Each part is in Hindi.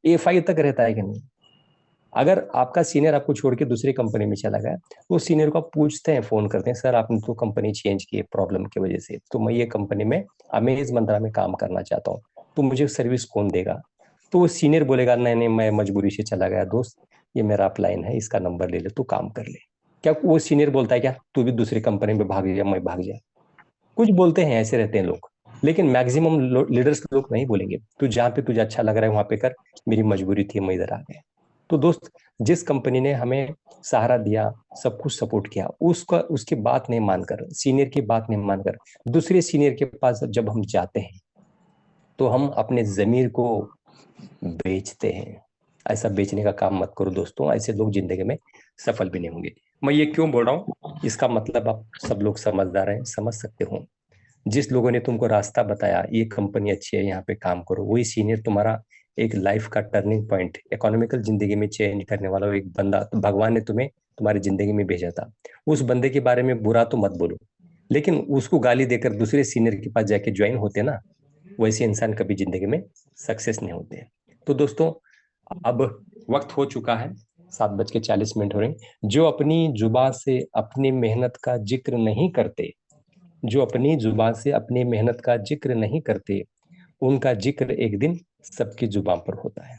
एफआई तक रहता है कि नहीं। अगर आपका सीनियर आपको छोड़ के दूसरी कंपनी में चला गया, तो सीनियर को आप पूछते हैं, फोन करते हैं, सर आपने तो कंपनी चेंज की है प्रॉब्लम की वजह से, तो मैं ये कंपनी में अमेज मंत्रा में काम करना चाहता हूँ, तो मुझे सर्विस कौन देगा। तो वो सीनियर बोलेगा, नहीं नहीं मैं मजबूरी से चला गया दोस्त, ये मेरा अपलाइन है, इसका नंबर ले ले, तू काम कर ले। क्या वो सीनियर बोलता है क्या तू भी दूसरी कंपनी में भाग जा, मैं भाग जा? कुछ बोलते हैं, ऐसे रहते हैं लोग, लेकिन मैक्सिमम लीडर्स लोग नहीं बोलेंगे, तू जहाँ पे तुझे अच्छा लग रहा है वहां पे कर, मेरी मजबूरी थी मैं इधर आ गया। तो दोस्त, जिस कंपनी ने हमें सहारा दिया, सब कुछ सपोर्ट किया, उसका उसकी बात नहीं मानकर, सीनियर की बात नहीं मानकर दूसरे सीनियर के पास जब हम जाते हैं, तो हम अपने जमीर को बेचते हैं। ऐसा बेचने का काम मत करो दोस्तों, ऐसे लोग जिंदगी में सफल भी नहीं होंगे। मैं ये क्यों बोल रहा हूँ, इसका मतलब आप सब लोग समझदार हैं, समझ सकते हो। जिस लोगों ने तुमको रास्ता बताया, ये कंपनी अच्छी है, यहाँ पे काम करो, वही सीनियर तुम्हारा एक लाइफ का टर्निंग पॉइंट, इकोनॉमिकल जिंदगी में चेंज करने वाला एक बंदा, तो भगवान ने तुम्हें तुम्हारी जिंदगी में भेजा था। उस बंदे के बारे में बुरा तो मत बोलो, लेकिन उसको गाली देकर दूसरे सीनियर के पास जाके ज्वाइन होते ना, वैसे इंसान कभी जिंदगी में सक्सेस नहीं होते। तो दोस्तों, अब वक्त हो चुका है, 7:40 हो रहे हैं। जो अपनी जुबान से अपनी मेहनत का जिक्र नहीं करते, जो अपनी जुबान से अपनी मेहनत का जिक्र नहीं करते, उनका जिक्र एक दिन सबकी जुबान पर होता है।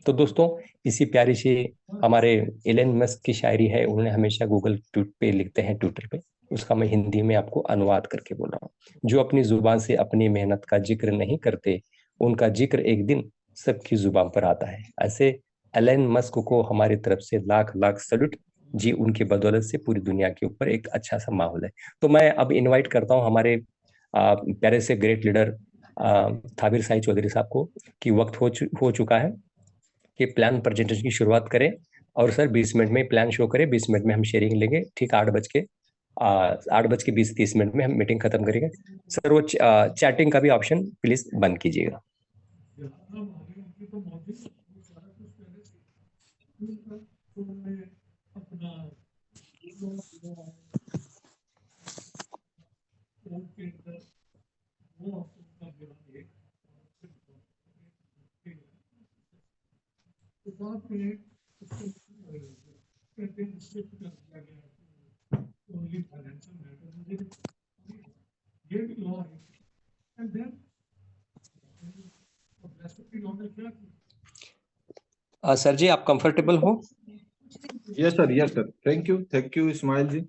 तो दोस्तों, इसी प्यारी सी हमारे एलन मस्क की शायरी है, उन्होंने हमेशा गूगल ट्वीट पे लिखते हैं, ट्विटर पे, उसका मैं हिंदी में आपको अनुवाद करके बोल रहा हूँ। जो अपनी जुबान से अपनी मेहनत का जिक्र नहीं करते, उनका जिक्र एक दिन सबकी जुबान पर आता है। ऐसे एलन मस्क को हमारी तरफ से लाख लाख सल्यूट जी, उनकी बदौलत से पूरी दुनिया के ऊपर एक अच्छा सा माहौल है। तो मैं अब इनवाइट करता हूँ हमारे प्यारे से ग्रेट लीडर थाबिर साई चौधरी साहब को, कि वक्त हो चुका है कि प्लान प्रेजेंटेशन की शुरुआत करें। और सर 20 मिनट में प्लान शो करें, 20 मिनट में हम शेयरिंग लेंगे, ठीक 8:20-30 में हम मीटिंग खत्म करेंगे। सर वो चैटिंग का भी ऑप्शन प्लीज बंद कीजिएगा। सर जी, आप कंफर्टेबल हो? Yes sir, thank you Ismail ji.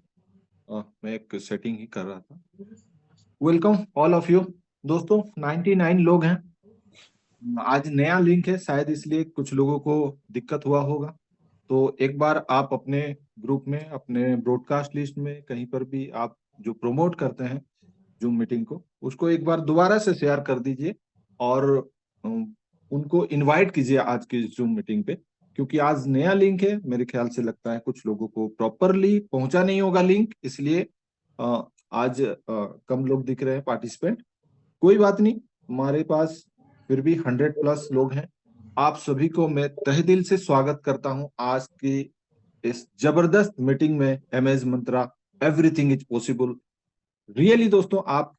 मैं एक सेटिंग ही कर रहा था। Welcome all of you. दोस्तों 99 लोग हैं, आज नया लिंक है, शायद इसलिए कुछ लोगों को दिक्कत हुआ होगा। तो एक बार आप अपने ग्रुप में, अपने ब्रॉडकास्ट लिस्ट में, कहीं पर भी आप जो प्रमोट करते हैं जूम मीटिंग को, उसको एक बार दोबारा से शेयर कर दीजिए और उनको इनवाइट कीजिए आज की जूम मीटिंग पे। क्योंकि आज नया लिंक है, मेरे ख्याल से लगता है कुछ लोगों को प्रॉपरली पहुंचा नहीं होगा लिंक, इसलिए आज कम लोग दिख रहे हैं पार्टिसिपेंट। कोई बात नहीं, हमारे पास फिर भी 100+ लोग हैं। आप सभी को मैं तहे दिल से स्वागत करता हूं आज की इस जबरदस्त मीटिंग में। एमएज मंत्रा, एवरीथिंग इज पॉसिबल। रियली दोस्तों, आप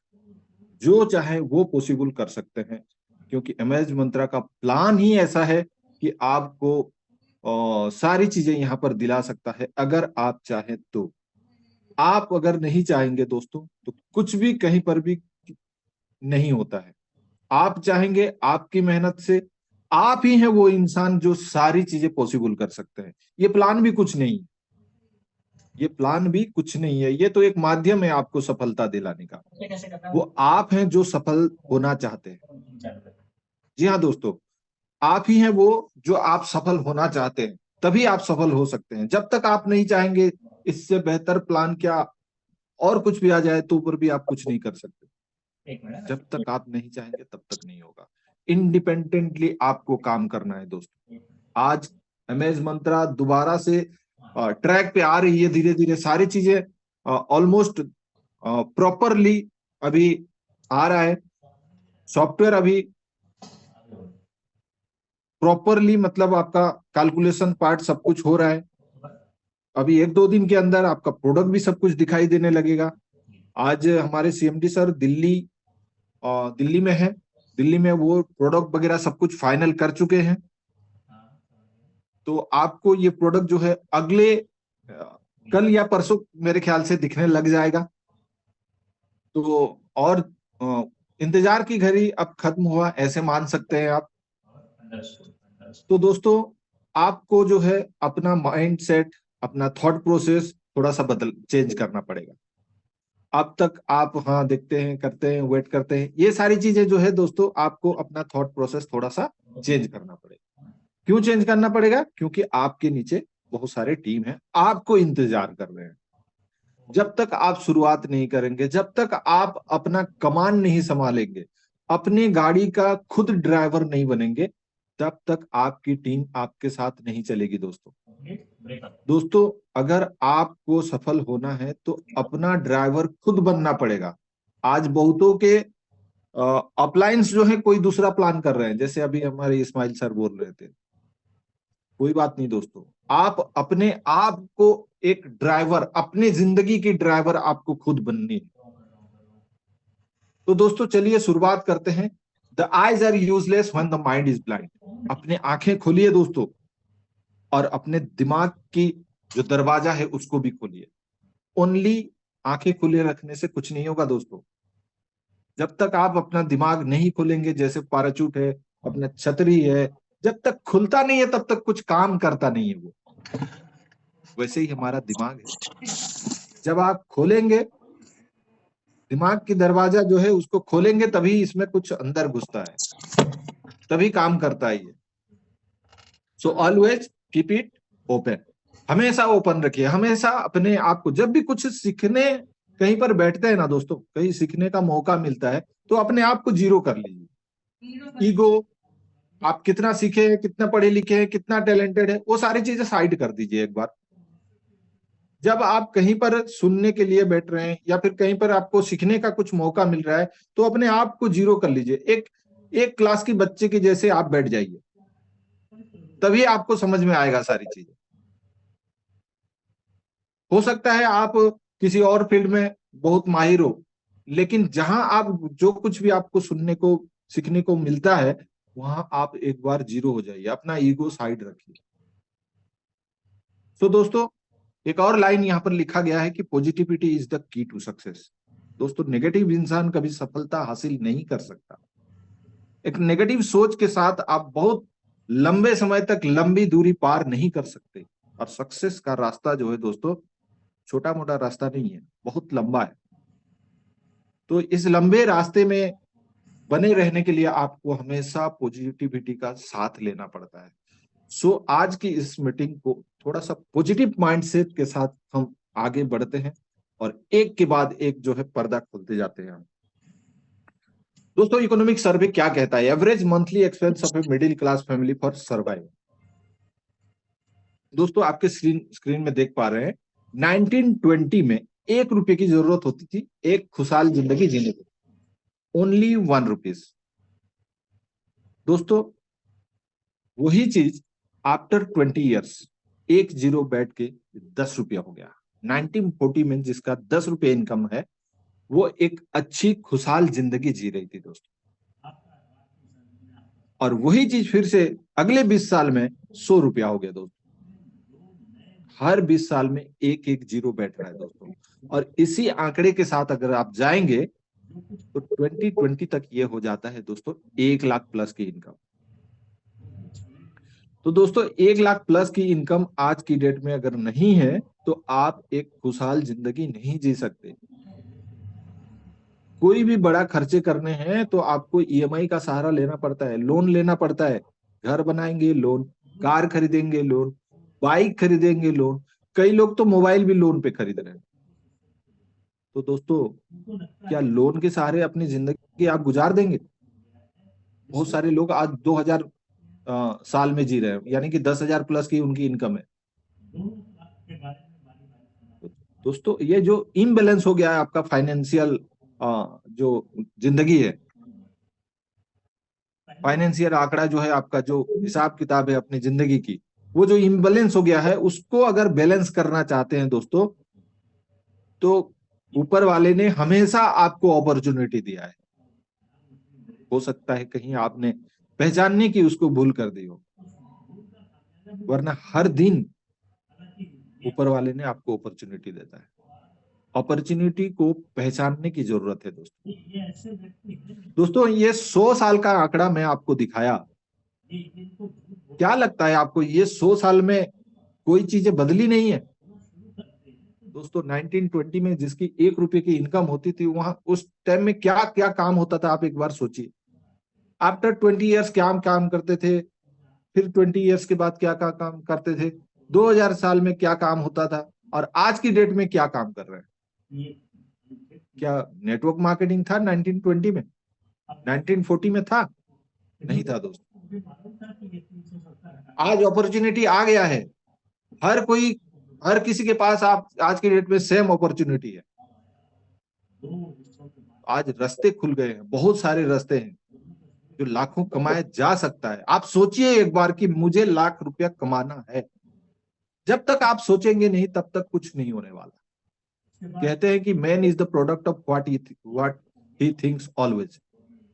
जो चाहे वो पॉसिबल कर सकते हैं, क्योंकि एमएज मंत्रा का प्लान ही ऐसा है कि आपको सारी चीजें यहाँ पर दिला सकता है, अगर आप चाहें तो। आप अगर नहीं चाहेंगे दोस्तों, तो कुछ भी कहीं पर भी नहीं होता है। आप चाहेंगे, आपकी मेहनत से आप ही हैं वो इंसान जो सारी चीजें पॉसिबल कर सकते हैं। ये प्लान भी कुछ नहीं, ये प्लान भी कुछ नहीं है, ये तो एक माध्यम है आपको सफलता दिलाने का। वो आप हैं जो सफल होना चाहते हैं। जी हाँ दोस्तों, आप ही हैं वो जो आप सफल होना चाहते हैं, तभी आप सफल हो सकते हैं। जब तक आप नहीं चाहेंगे, इससे बेहतर प्लान क्या और कुछ भी आ जाए तो ऊपर भी आप कुछ नहीं कर सकते। जब तक आप नहीं चाहेंगे तब तक नहीं होगा। इंडिपेंडेंटली आपको काम करना है दोस्तों। आज एमएज मंत्रा दोबारा से ट्रैक पे आ रही है, धीरे धीरे सारी चीजें ऑलमोस्ट प्रॉपरली अभी आ रहा है। सॉफ्टवेयर अभी प्रॉपरली, मतलब आपका कैलकुलेशन पार्ट सब कुछ हो रहा है। अभी 1-2 दिन के अंदर आपका प्रोडक्ट भी सब कुछ दिखाई देने लगेगा। आज हमारे सीएमडी सर दिल्ली में है। दिल्ली में वो प्रोडक्ट वगैरह सब कुछ फाइनल कर चुके हैं। तो आपको ये प्रोडक्ट जो है अगले कल या परसों मेरे ख्याल से दिखने लग जाएगा। तो और इंतजार की घड़ी अब खत्म हुआ, ऐसे मान सकते हैं आप। तो दोस्तों, आपको जो है अपना माइंड सेट, अपना थॉट प्रोसेस थोड़ा सा चेंज करना पड़ेगा। अब तक आप हाँ देखते हैं, करते हैं, वेट करते हैं, ये सारी चीजें जो है दोस्तों, आपको अपना थॉट प्रोसेस थोड़ा सा चेंज करना पड़ेगा। क्यों चेंज करना पड़ेगा? क्योंकि आपके नीचे बहुत सारे टीम है, आपको इंतजार कर रहे हैं। जब तक आप शुरुआत नहीं करेंगे, जब तक आप अपना कमान नहीं संभालेंगे, अपनी गाड़ी का खुद ड्राइवर नहीं बनेंगे, तब तक आपकी टीम आपके साथ नहीं चलेगी दोस्तों। दोस्तों, अगर आपको सफल होना है तो अपना ड्राइवर खुद बनना पड़ेगा। आज बहुतों के अपलायंस जो है कोई दूसरा प्लान कर रहे हैं, जैसे अभी हमारे इस्माइल सर बोल रहे थे। कोई बात नहीं दोस्तों, आप अपने आप को एक ड्राइवर, अपनी जिंदगी की ड्राइवर आपको खुद बननी है। तो दोस्तों चलिए शुरुआत करते हैं। The eyes are useless when the mind is blind. अपने आंखें खोलिए दोस्तों, और अपने दिमाग की जो दरवाजा है उसको भी खोलिए। ओनली आंखें खुले रखने से कुछ नहीं होगा दोस्तों। जब तक आप अपना दिमाग नहीं खोलेंगे, जैसे पैराचूट है, अपना छतरी है, जब तक खुलता नहीं है तब तक कुछ काम करता नहीं है वो। वैसे ही हमारा दिमाग है, जब आप खोलेंगे दिमाग की दरवाजा जो है उसको खोलेंगे, तभी इसमें कुछ अंदर घुसता है, तभी काम करता है ये। So always keep it open. हमेशा ओपन रखिए, हमेशा अपने आप को। जब भी कुछ सीखने कहीं पर बैठते हैं ना दोस्तों, कहीं सीखने का मौका मिलता है, तो अपने आप को जीरो कर लीजिए। ईगो, आप कितना सीखे हैं, कितना पढ़े लिखे हैं, कितना टैलेंटेड है, वो सारी चीजें साइड कर दीजिए एक बार। जब आप कहीं पर सुनने के लिए बैठ रहे हैं या फिर कहीं पर आपको सीखने का कुछ मौका मिल रहा है, तो अपने आप को जीरो कर लीजिए। एक एक क्लास की बच्चे के जैसे आप बैठ जाइए, तभी आपको समझ में आएगा सारी चीजें। हो सकता है आप किसी और फील्ड में बहुत माहिर हो, लेकिन जहां आप जो कुछ भी आपको सुनने को सीखने को मिलता है, वहां आप एक बार जीरो हो जाइए, अपना ईगो साइड रखिए। तो दोस्तों, एक और लाइन यहां पर लिखा गया है कि positivity is the key to success. दोस्तों, नेगेटिव इंसान कभी सफलता हासिल नहीं कर सकता। एक नेगेटिव सोच के साथ आप बहुत लंबे समय तक लंबी दूरी पार नहीं कर सकते। और सक्सेस का रास्ता जो है दोस्तों, छोटा मोटा रास्ता नहीं है, बहुत लंबा है। तो इस लंबे रास्ते में बने रहने के लिए आपको हमेशा पॉजिटिविटी का साथ लेना पड़ता है। सो आज की इस मीटिंग को थोड़ा सा पॉजिटिव माइंडसेट के साथ हम आगे बढ़ते हैं, और एक के बाद एक जो है पर्दा खोलते जाते हैं। दोस्तों, इकोनॉमिक सर्वे क्या कहता है? Average monthly expense of a middle class family for survive. दोस्तों, आपके स्क्रीन में देख पा रहे हैं, 1920 में 1 रुपए की जरूरत होती थी एक खुशहाल जिंदगी जीने को। Only 1 rupees. दोस्तों, वही चीज आफ्टर 20 ईयर्स, एक जीरो बैठ के 10 रुपया हो गया। 1940 में जिसका 10 रुपये इनकम है, वो एक अच्छी खुशहाल जिंदगी जी रही थी दोस्तों। और वही चीज फिर से अगले 20 साल में 100 रुपया हो गया दोस्तों। हर 20 साल में एक एक जीरो बैठ रहा है दोस्तों। और इसी आंकड़े के साथ अगर आप जाएंगे तो 2020 तक ये हो जाता है दोस्तों 1 लाख प्लस की इनकम। तो दोस्तों, 1 लाख प्लस की इनकम आज की डेट में अगर नहीं है, तो आप एक खुशहाल जिंदगी नहीं जी सकते। कोई भी बड़ा खर्चे करने हैं तो आपको ईएमआई का सहारा लेना पड़ता है, लोन लेना पड़ता है। घर बनाएंगे लोन, कार खरीदेंगे लोन, बाइक खरीदेंगे लोन, कई लोग तो मोबाइल भी लोन पे खरीद रहे हैं। तो दोस्तों, क्या लोन के सहारे अपनी जिंदगी आप गुजार देंगे? बहुत सारे लोग आज 2000 साल में जी रहे हैं, यानी कि 10,000 प्लस की उनकी इनकम है। दोस्तों, ये जो इम्बैलेंस हो गया है आपका फाइनेंशियल जो जिंदगी है, फाइनेंशियल आंकड़ा जो है आपका, जो हिसाब किताब है अपनी जिंदगी की, वो जो इम्बैलेंस हो गया है, उसको अगर बैलेंस करना चाहते हैं दोस्तों, तो ऊपर वाले ने हमेशा आपको अपॉर्चुनिटी दिया है। हो सकता है कहीं आपने पहचानने की उसको भूल कर दी हो। वरना हर दिन ऊपर वाले ने आपको अपॉर्चुनिटी देता है। अपॉर्चुनिटी को पहचानने की जरूरत है दोस्तों। दोस्तों ये 100 साल का आंकड़ा मैं आपको दिखाया, क्या लगता है आपको ये 100 साल में कोई चीजें बदली नहीं है? दोस्तों 1920 में जिसकी 1 रुपए की इनकम होती थी, वहां उस टाइम में क्या क्या काम होता था, आप एक बार सोचिए। आफ्टर 20 ईयर्स क्या काम करते थे, फिर 20 ईयर्स के बाद क्या काम करते थे, 2000 साल में क्या काम होता था, और आज की डेट में क्या काम कर रहे हैं। क्या नेटवर्क मार्केटिंग था 1920 में? 1940 में था? नहीं था दोस्तों। आज अपॉर्चुनिटी आ गया है, हर किसी के पास आप आज की डेट में सेम अपॉर्चुनिटी है। आज रास्ते खुल गए हैं, बहुत सारे रास्ते हैं जो लाखों कमाए जा सकता है। आप सोचिए एक बार कि मुझे लाख रुपया कमाना है। जब तक आप सोचेंगे नहीं तब तक कुछ नहीं होने वाला। कहते हैं कि man is the product of what he thinks always.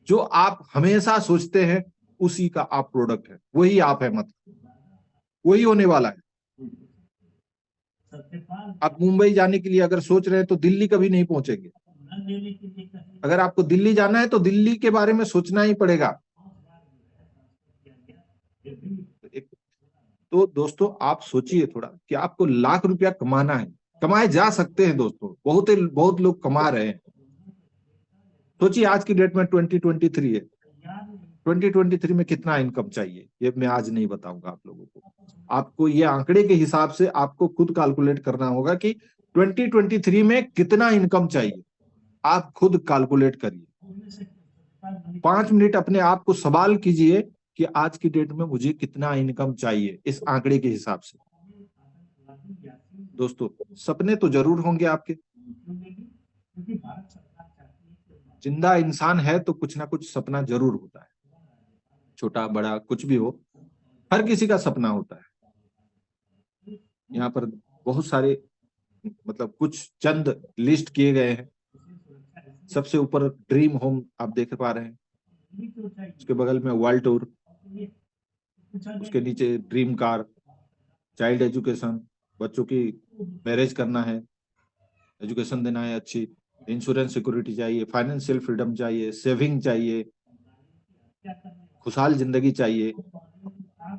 जो आप हमेशा सोचते हैं उसी का आप प्रोडक्ट है, वही आप है, मतलब वही होने वाला है। आप मुंबई जाने के लिए अगर सोच रहे हैं तो दिल्ली कभी नहीं पहुंचेंगे। अगर आपको दिल्ली जाना है तो दिल्ली के बारे में सोचना ही पड़ेगा। तो दोस्तों आप सोचिए थोड़ा कि आपको लाख रुपया कमाना है, कमाए जा सकते हैं दोस्तों, बहुत लोग कमा रहे हैं। सोचिए आज की डेट में 2023 है, 2023 में कितना इनकम चाहिए ये मैं आज नहीं बताऊंगा आप लोगों को। आपको ये आंकड़े के हिसाब से आपको खुद कैलकुलेट करना होगा कि 2023 में कितना इनकम चाहिए। आप खुद कैलकुलेट करिए, 5 मिनट अपने आप को सवाल कीजिए कि आज की डेट में मुझे कितना इनकम चाहिए इस आंकड़े के हिसाब से। दोस्तों सपने तो जरूर होंगे आपके, जिंदा इंसान है तो कुछ ना कुछ सपना जरूर होता है, छोटा बड़ा कुछ भी हो, हर किसी का सपना होता है। यहाँ पर बहुत सारे मतलब कुछ चंद लिस्ट किए गए हैं। सबसे ऊपर ड्रीम होम आप देख पा रहे हैं, उसके बगल में वर्ल्ड टूर, उसके नीचे ड्रीम कार, चाइल्ड एजुकेशन, बच्चों की मैरिज करना है, एजुकेशन देना है अच्छी, इंश्योरेंस सिक्योरिटी चाहिए, फाइनेंशियल फ्रीडम चाहिए, सेविंग चाहिए, खुशहाल जिंदगी चाहिए।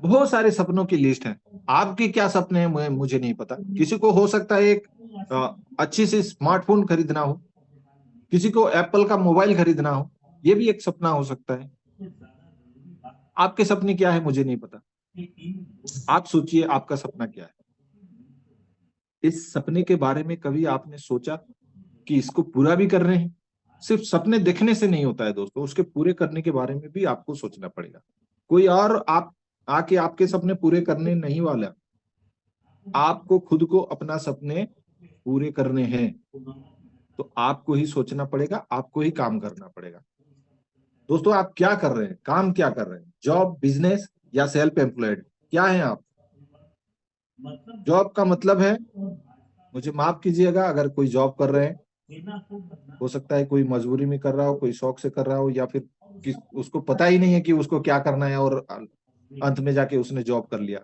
बहुत सारे सपनों की लिस्ट है। आपके क्या सपने हैं मुझे नहीं पता। किसी को हो सकता है एक अच्छी सी स्मार्टफोन खरीदना हो, किसी को एप्पल का मोबाइल खरीदना हो, ये भी एक सपना हो सकता है। आपके सपने क्या है मुझे नहीं पता, आप सोचिए आपका सपना क्या है। इस सपने के बारे में कभी आपने सोचा कि इसको पूरा भी कर रहे हैं? सिर्फ सपने देखने से नहीं होता है दोस्तों, उसके पूरे करने के बारे में भी आपको सोचना पड़ेगा। कोई और आप आके आपके सपने पूरे करने नहीं वाला, आपको खुद को अपना सपने पूरे करने हैं, तो आपको ही सोचना पड़ेगा, आपको ही काम करना पड़ेगा। दोस्तों आप क्या कर रहे हैं, काम क्या कर रहे हैं, जॉब, बिजनेस या सेल्फ एम्प्लॉयड, क्या है आप? जॉब का मतलब है, मुझे माफ कीजिएगा अगर कोई जॉब कर रहे हैं, हो सकता है कोई मजबूरी में कर रहा हो, कोई शौक से कर रहा हो, या फिर उसको पता ही नहीं है कि उसको क्या करना है और अंत में जाके उसने जॉब कर लिया।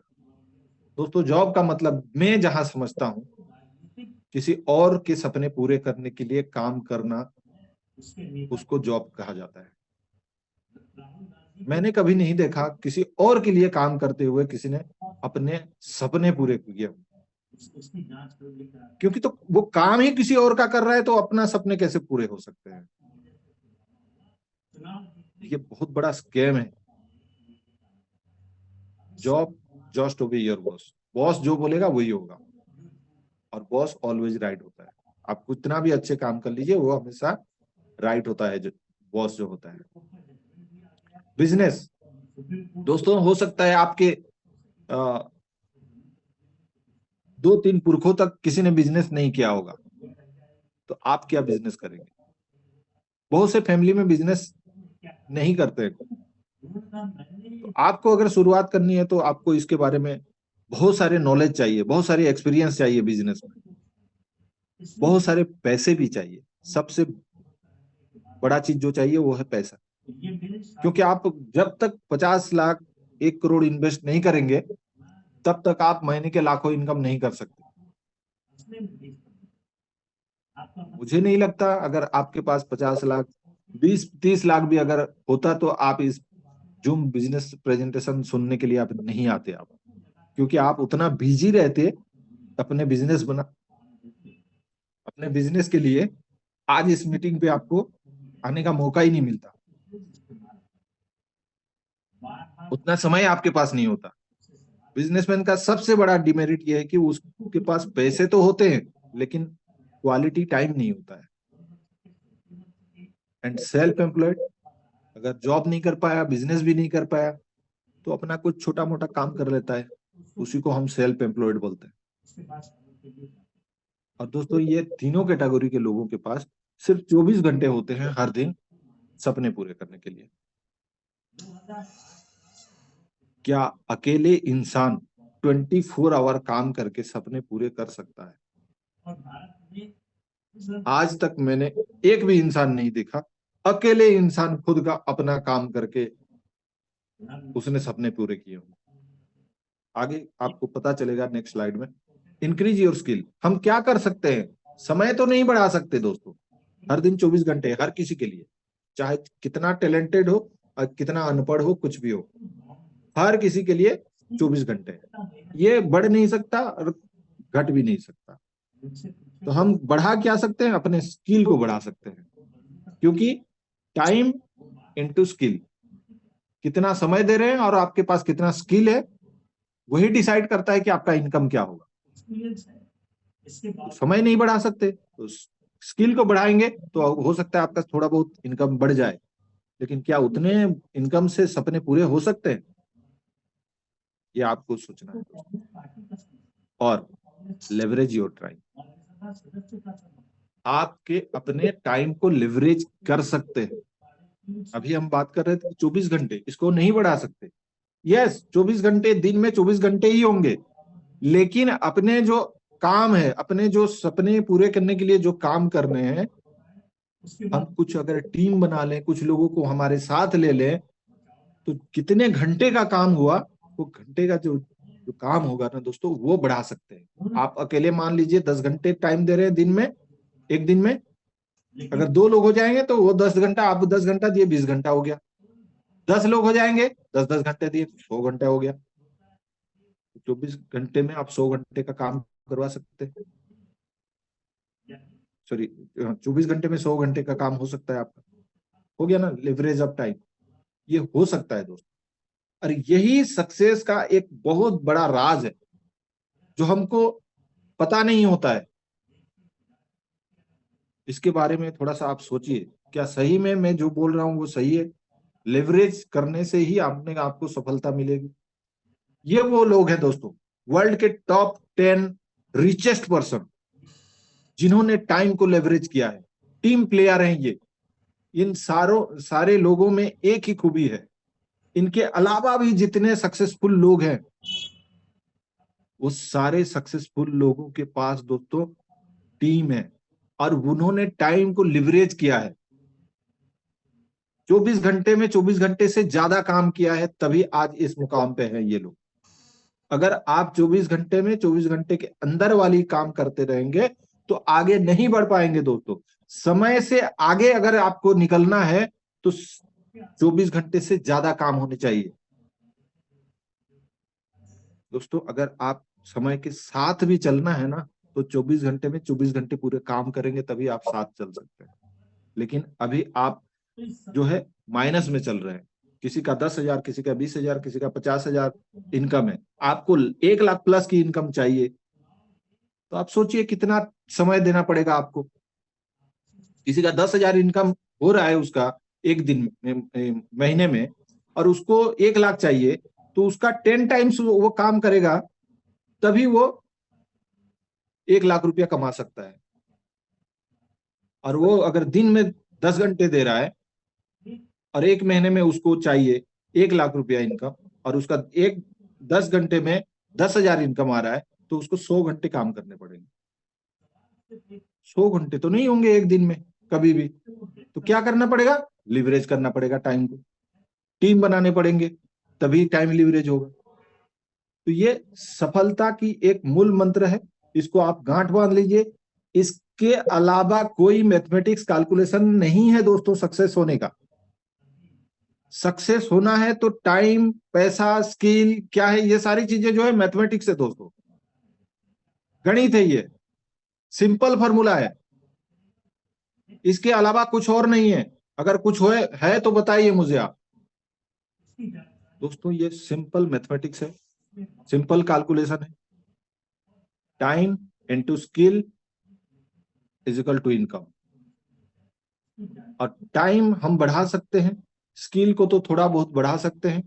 दोस्तों जॉब का मतलब मैं जहां समझता हूं, किसी और के सपने पूरे करने के लिए काम करना, उसको जॉब कहा जाता है। मैंने कभी नहीं देखा किसी और के लिए काम करते हुए किसी ने अपने सपने पूरे किए, क्योंकि तो वो काम ही किसी और का कर रहा है, तो अपना सपने कैसे पूरे हो सकते हैं? ये बहुत बड़ा स्कैम है। जॉब जस्ट ओबे योर बॉस, बॉस जो बोलेगा वही होगा, और बॉस ऑलवेज राइट होता है। आप कितना भी अच्छे काम कर लीजिए, वो हमेशा राइट होता है, जो बॉस जो होता है। बिजनेस, दोस्तों हो सकता है आपके 2-3 पुरखों तक किसी ने बिजनेस नहीं किया होगा, तो आप क्या बिजनेस करेंगे? बहुत से फैमिली में बिजनेस नहीं करते, तो आपको अगर शुरुआत करनी है तो आपको इसके बारे में बहुत सारे नॉलेज चाहिए, बहुत सारे एक्सपीरियंस चाहिए बिजनेस में, बहुत सारे पैसे भी चाहिए। सबसे बड़ा चीज जो चाहिए वो है पैसा, क्योंकि आप जब तक 50 लाख 1 करोड़ इन्वेस्ट नहीं करेंगे तब तक आप महीने के लाखों इनकम नहीं कर सकते। मुझे नहीं लगता अगर आपके पास 50 लाख 20-30 लाख भी अगर होता तो आप इस जूम बिजनेस प्रेजेंटेशन सुनने के लिए आप नहीं आते आप, क्योंकि आप उतना बिजी रहते अपने बिजनेस के लिए। आज इस मीटिंग पे आपको आने का मौका ही नहीं मिलता, उतना समय आपके पास नहीं होता। बिजनेसमैन का सबसे बड़ा डिमेरिट यह है कि उसके पास पैसे तो होते हैं लेकिन क्वालिटी टाइम नहीं होता है। एंड सेल्फ एम्प्लॉयड अगर जॉब नहीं कर पाया, बिजनेस भी नहीं कर पाया, तो अपना कुछ छोटा मोटा काम कर लेता है, उसी को हम सेल्फ एम्प्लॉयड बोलते हैं। और दोस्तों ये तीनों कैटेगरी के लोगों के पास सिर्फ 24 घंटे होते हैं हर दिन सपने पूरे करने के लिए। क्या अकेले इंसान 24 आवर काम करके सपने पूरे कर सकता है? आज तक मैंने एक भी इंसान नहीं देखा अकेले इंसान खुद का अपना काम करके उसने सपने पूरे किए हों। आगे आपको पता चलेगा नेक्स्ट स्लाइड में। इंक्रीज योर स्किल, हम क्या कर सकते हैं? समय तो नहीं बढ़ा सकते दोस्तों, हर दिन 24 घंटे हर किसी के लिए, चाहे कितना टैलेंटेड हो और कितना अनपढ़ हो, कुछ भी हो, हर किसी के लिए 24 घंटे। ये बढ़ नहीं सकता और घट भी नहीं सकता। तो हम बढ़ा क्या सकते हैं? अपने स्किल को बढ़ा सकते हैं, क्योंकि टाइम इनटू स्किल, कितना समय दे रहे हैं और आपके पास कितना स्किल है, वही डिसाइड करता है कि आपका इनकम क्या होगा। तो समय नहीं बढ़ा सकते तो स्किल को बढ़ाएंगे तो हो सकता है आपका थोड़ा बहुत इनकम बढ़ जाए, लेकिन क्या उतने इनकम से सपने पूरे हो सकते हैं? ये आपको सोचना है। और लेवरेज योर टाइम, आपके अपने टाइम को लेवरेज कर सकते हैं। अभी हम बात कर रहे थे 24 घंटे, इसको नहीं बढ़ा सकते। यस 24 घंटे दिन में 24 घंटे ही होंगे, लेकिन अपने जो काम है, अपने जो सपने पूरे करने के लिए जो काम करने हैं, हम कुछ अगर टीम बना लें, कुछ लोगों को हमारे साथ ले लें, तो कितने घंटे का काम हुआ, वो घंटे का जो काम होगा ना दोस्तों, वो बढ़ा सकते हैं। आप अकेले मान लीजिए 10 घंटे टाइम दे रहे हैं दिन में, एक दिन में अगर 2 लोग हो जाएंगे तो वो 10 घंटा, आप 10 घंटा दिए 20 घंटा हो गया। 10 लोग हो जाएंगे 10-10 घंटे दिए 100 घंटा हो गया। 24 घंटे में आप 100 घंटे का काम करवा सकते हैं। सॉरी 24 घंटे में 100 घंटे का काम हो सकता है आपका, हो गया ना लेवरेज ऑफ टाइम। ये हो सकता है दोस्तों, और यही सक्सेस का एक बहुत बड़ा राज है जो हमको पता नहीं होता है। इसके बारे में थोड़ा सा आप सोचिए, क्या सही में मैं जो बोल रहा हूं वो सही है? लेवरेज करने से ही आपको सफलता मिलेगी। ये वो लोग हैं दोस्तों, वर्ल्ड के टॉप 10 रिचेस्ट पर्सन जिन्होंने टाइम को लेवरेज किया है। टीम प्लेयर हैं ये। इन सारे लोगों में एक ही खूबी है, इनके अलावा भी जितने सक्सेसफुल लोग हैं, उस सारे सक्सेसफुल लोगों के पास दोस्तों टीम है और उन्होंने टाइम को लिवरेज किया है। 24 घंटे में 24 घंटे से ज्यादा काम किया है, तभी आज इस मुकाम पे हैं ये लोग। अगर आप 24 घंटे में 24 घंटे के अंदर वाली काम करते रहेंगे तो आगे नहीं बढ़ पाएंगे दोस्तों। समय से आगे अगर आपको निकलना है तो 24 घंटे से ज्यादा काम होने चाहिए दोस्तों। अगर आप समय के साथ भी चलना है ना, तो 24 घंटे में 24 घंटे पूरे काम करेंगे, तभी आप साथ चल सकते हैं। लेकिन अभी आप जो है माइनस में चल रहे हैं। किसी का 10,000, किसी का 20,000, किसी का 50,000 इनकम है, आपको 1 लाख प्लस की इनकम चाहिए, तो आप सोचिए कितना समय देना पड़ेगा आपको। किसी का 10,000 इनकम हो रहा है उसका एक दिन में, महीने में, और उसको 1 लाख चाहिए, तो उसका 10 टाइम्स वो काम करेगा, तभी वो 1 लाख रुपया कमा सकता है। और वो अगर दिन में 10 घंटे दे रहा है और एक महीने में उसको चाहिए 1 लाख रुपया इनकम, और उसका 10 घंटे में 10,000 इनकम आ रहा है, तो उसको 100 घंटे काम करने पड़ेंगे। 100 घंटे तो नहीं होंगे एक दिन में कभी भी। तो क्या करना पड़ेगा? लिवरेज करना पड़ेगा टाइम को, टीम बनाने पड़ेंगे, तभी टाइम लिवरेज होगा। तो ये सफलता की एक मूल मंत्र है, इसको आप गांठ बांध लीजिए। इसके अलावा कोई मैथमेटिक्स कैलकुलेशन नहीं है दोस्तों सक्सेस होने का। सक्सेस होना है तो टाइम, पैसा, स्किल क्या है, ये सारी चीजें जो है मैथमेटिक्स है दोस्तों, गणित है, ये सिंपल फॉर्मूला है, इसके अलावा कुछ और नहीं है। अगर कुछ है तो बताइए मुझे आप। दोस्तों ये सिंपल मैथमेटिक्स है, सिंपल कैलकुलेशन है। Time into skill is equal to income. और टाइम हम बढ़ा सकते हैं, स्किल को तो थोड़ा बहुत बढ़ा सकते हैं,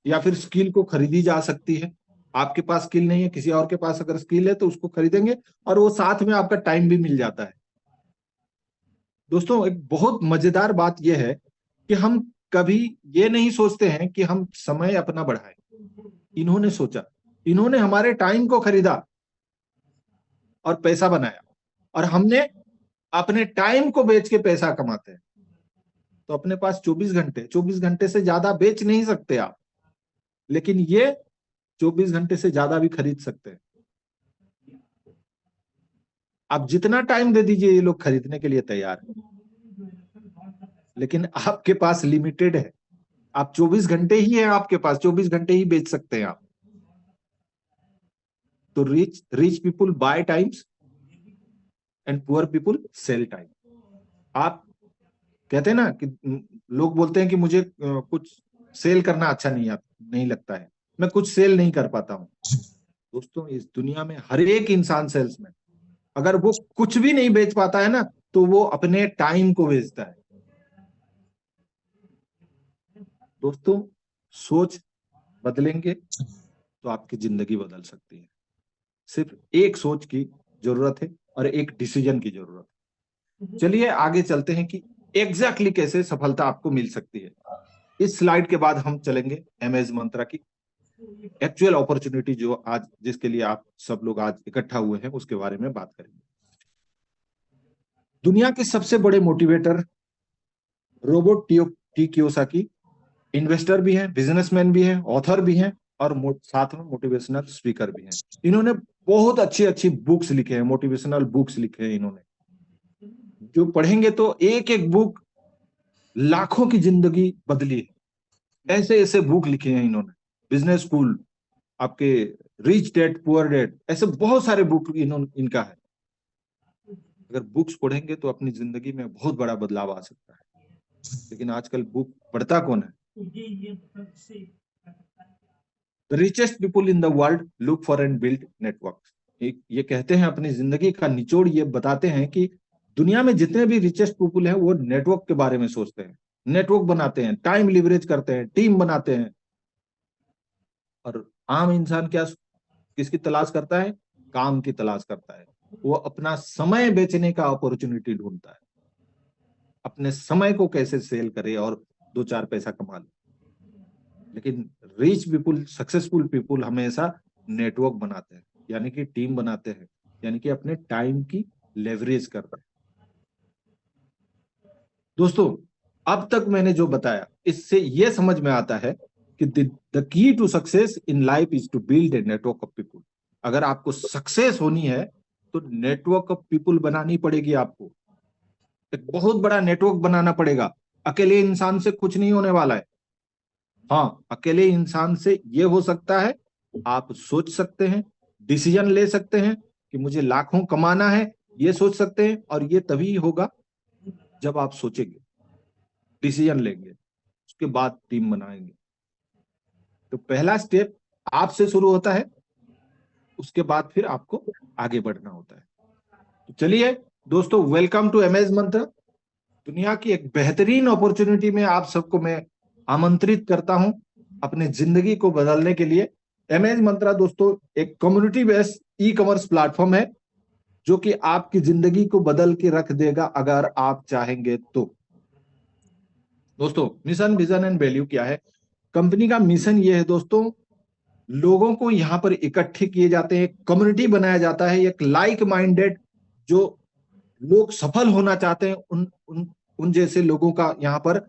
या फिर स्किल को खरीदी जा सकती है। आपके पास स्किल नहीं है, किसी और के पास अगर स्किल है तो उसको खरीदेंगे और वो साथ में आपका टाइम भी मिल जाता है। दोस्तों एक बहुत मजेदार बात यह है कि हम कभी ये नहीं सोचते हैं कि हम समय अपना बढ़ाएं। इन्होंने सोचा, इन्होंने हमारे टाइम को खरीदा और पैसा बनाया, और हमने अपने टाइम को बेच के पैसा कमाते हैं। तो अपने पास 24 घंटे से ज्यादा बेच नहीं सकते आप, लेकिन ये 24 घंटे से ज्यादा भी खरीद सकते हैं। आप जितना टाइम दे दीजिए ये लोग खरीदने के लिए तैयार है, लेकिन आपके पास लिमिटेड है। आप 24 घंटे ही है आपके पास, 24 घंटे ही बेच सकते हैं आप। तो rich people buy times and poor people sell time. आप कहते हैं ना कि लोग बोलते हैं कि मुझे कुछ सेल करना अच्छा नहीं लगता है, मैं कुछ सेल नहीं कर पाता हूं। दोस्तों इस दुनिया में हर एक इंसान सेल्समैन, अगर वो कुछ भी नहीं बेच पाता है ना, तो वो अपने टाइम को बेचता है। दोस्तों सोच बदलेंगे तो आपकी जिंदगी बदल सकती है। सिर्फ एक सोच की जरूरत है और एक डिसीजन की जरूरत है। चलिए आगे चलते हैं कि एग्जैक्टली कैसे सफलता आपको मिल सकती है। इस स्लाइड के बाद हम चलेंगे एमएस मंत्रा की एक्चुअल अपॉर्चुनिटी, जो आज जिसके लिए आप सब लोग आज इकट्ठा हुए हैं उसके बारे में बात करेंगे। दुनिया के सबसे बड़े motivator Robert T Kiyosaki investor भी हैं, बिजनेसमैन भी हैं, ऑथर भी हैं, और साथ में मोटिवेशनल स्पीकर भी हैं। इन्होंने बहुत अच्छी अच्छी बुक्स लिखे हैं, मोटिवेशनल बुक्स लिखे हैं इन्होंने, जो पढ़ेंगे तो एक एक बुक लाखों की जिंदगी बदली है। ऐसे ऐसे बुक लिखे हैं इन्होंने, बिजनेस स्कूल, आपके रिच डैड पुअर डैड, ऐसे बहुत सारे बुक इनका है। अगर बुक्स पढ़ेंगे तो अपनी जिंदगी में बहुत बड़ा बदलाव आ सकता है। लेकिन आजकल बुक पढ़ता कौन है? The richest people in the world look for and build network. ये कहते हैं, अपनी जिंदगी का निचोड़ ये बताते हैं कि दुनिया में जितने भी रिचेस्ट पीपुल हैं वो नेटवर्क के बारे में सोचते हैं, नेटवर्क बनाते हैं, टाइम लिवरेज करते हैं, टीम बनाते हैं। और आम इंसान क्या किसकी तलाश करता है? काम की तलाश करता है। वो अपना समय बेचने का अपॉर्चुनिटी ढूंढता है, अपने समय को कैसे सेल करे और दो चार पैसा कमा ले। लेकिन रिच पीपुल, सक्सेसफुल पीपुल हमेशा नेटवर्क बनाते हैं, यानी कि टीम बनाते हैं, यानी कि अपने टाइम की लेवरेज करते हैं। दोस्तों अब तक मैंने जो बताया इससे यह समझ में आता है कि the key to success in life is to build a network of people. अगर आपको सक्सेस होनी है तो नेटवर्क ऑफ पीपुल बनानी पड़ेगी। आपको एक बहुत बड़ा नेटवर्क बनाना पड़ेगा। अकेले इंसान से कुछ नहीं होने वाला है। हाँ, अकेले इंसान से ये हो सकता है, आप सोच सकते हैं, डिसीजन ले सकते हैं कि मुझे लाखों कमाना है, ये सोच सकते हैं, और ये तभी होगा जब आप सोचेंगे, डिसीजन लेंगे, उसके बाद टीम बनाएंगे। तो पहला स्टेप आपसे शुरू होता है, उसके बाद फिर आपको आगे बढ़ना होता है। तो चलिए दोस्तों, वेलकम टू एमएस मंत्र। दुनिया की एक बेहतरीन अपॉर्चुनिटी में आप सबको मैं आमंत्रित करता हूं अपने जिंदगी को बदलने के लिए। एमएस मंत्रा दोस्तों एक community based e commerce platform है, जो कि आपकी जिंदगी को बदल के रख देगा अगर आप चाहेंगे तो। दोस्तों मिशन, विजन एंड वैल्यू क्या है? कंपनी का मिशन ये है दोस्तों, लोगों को यहाँ पर इकट्ठे किए जाते हैं, कम्युनिटी बनाया जाता है, एक लाइक माइंडेड जो लोग सफल होना चाहते हैं उन जैसे लोगों का यहाँ पर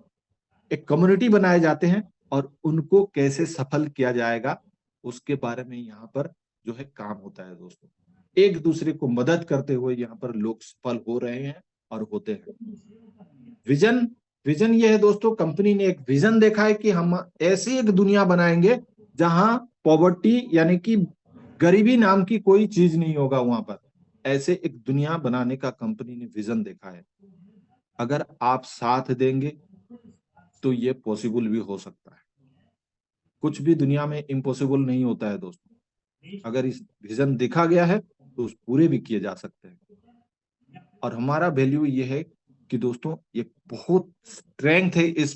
एक कम्युनिटी बनाए जाते हैं, और उनको कैसे सफल किया जाएगा उसके बारे में यहाँ पर जो है काम होता है दोस्तों। एक दूसरे को मदद करते हुए यहाँ पर लोग सफल हो रहे हैं और होते हैं। विजन विजन ये है दोस्तों, कंपनी ने एक विजन देखा है कि हम ऐसी एक दुनिया बनाएंगे जहां पॉवर्टी यानी कि गरीबी नाम की कोई चीज नहीं होगा वहां पर। ऐसे एक दुनिया बनाने का कंपनी ने विजन देखा है। अगर आप साथ देंगे तो ये पॉसिबल भी हो सकता है। कुछ भी दुनिया में इम्पॉसिबल नहीं होता है दोस्तों। अगर इस विजन देखा गया है तो उस पूरे भी किए जा सकते हैं। और हमारा वैल्यू ये है कि दोस्तों ये बहुत स्ट्रेंथ है इस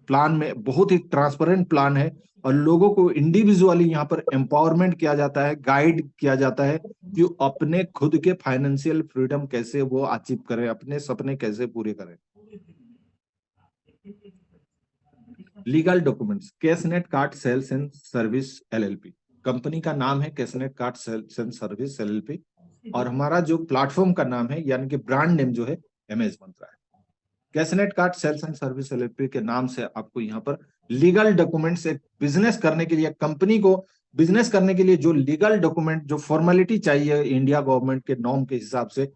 प्लान में, बहुत ही ट्रांसपेरेंट प्लान है और लोगों को इंडिविजुअली यहाँ पर एम्पावरमेंट किया जाता है, गाइड किया जाता है कि अपने खुद के फाइनेंशियल फ्रीडम कैसे वो अचीव करें, अपने सपने कैसे पूरे करें। Legal documents, Cashnet card sales and service LLP, company का नाम है Cashnet card sales and service LLP और हमारा जो प्लेटफॉर्म का नाम है यानी कि ब्रांड नेम जो है एमएस मंत्रा है। Cashnet card sales and service LLP के नाम से आपको यहाँ पर लीगल डॉक्यूमेंट्स, एक बिजनेस करने के लिए, कंपनी को बिजनेस करने के लिए जो लीगल डॉक्यूमेंट, जो फॉर्मेलिटी चाहिए इंडिया गवर्नमेंट के नॉर्म के हिसाब से,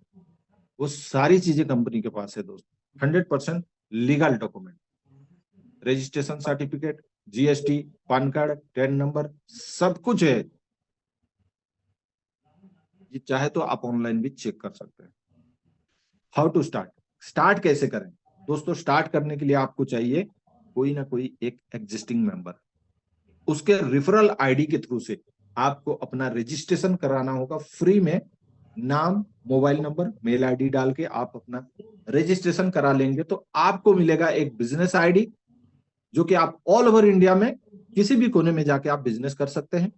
वो सारी चीजें कंपनी के पास है दोस्तों। 100% legal document, registration certificate, GST, pan card, ten number, सब कुछ है। ये चाहे तो आप ऑनलाइन भी चेक कर सकते हैं। हाउ टू स्टार्ट, स्टार्ट कैसे करें दोस्तों? स्टार्ट करने के लिए आपको चाहिए कोई ना कोई एक एग्जिस्टिंग मेंबर, उसके रेफरल आईडी के थ्रू से आपको अपना रजिस्ट्रेशन कराना होगा फ्री में। नाम, मोबाइल नंबर, मेल आईडी डाल के आप अपना रजिस्ट्रेशन करा लेंगे तो आपको मिलेगा एक बिजनेस आईडी, जो कि आप ऑल ओवर इंडिया में किसी भी कोने में जाके आप बिजनेस कर सकते हैं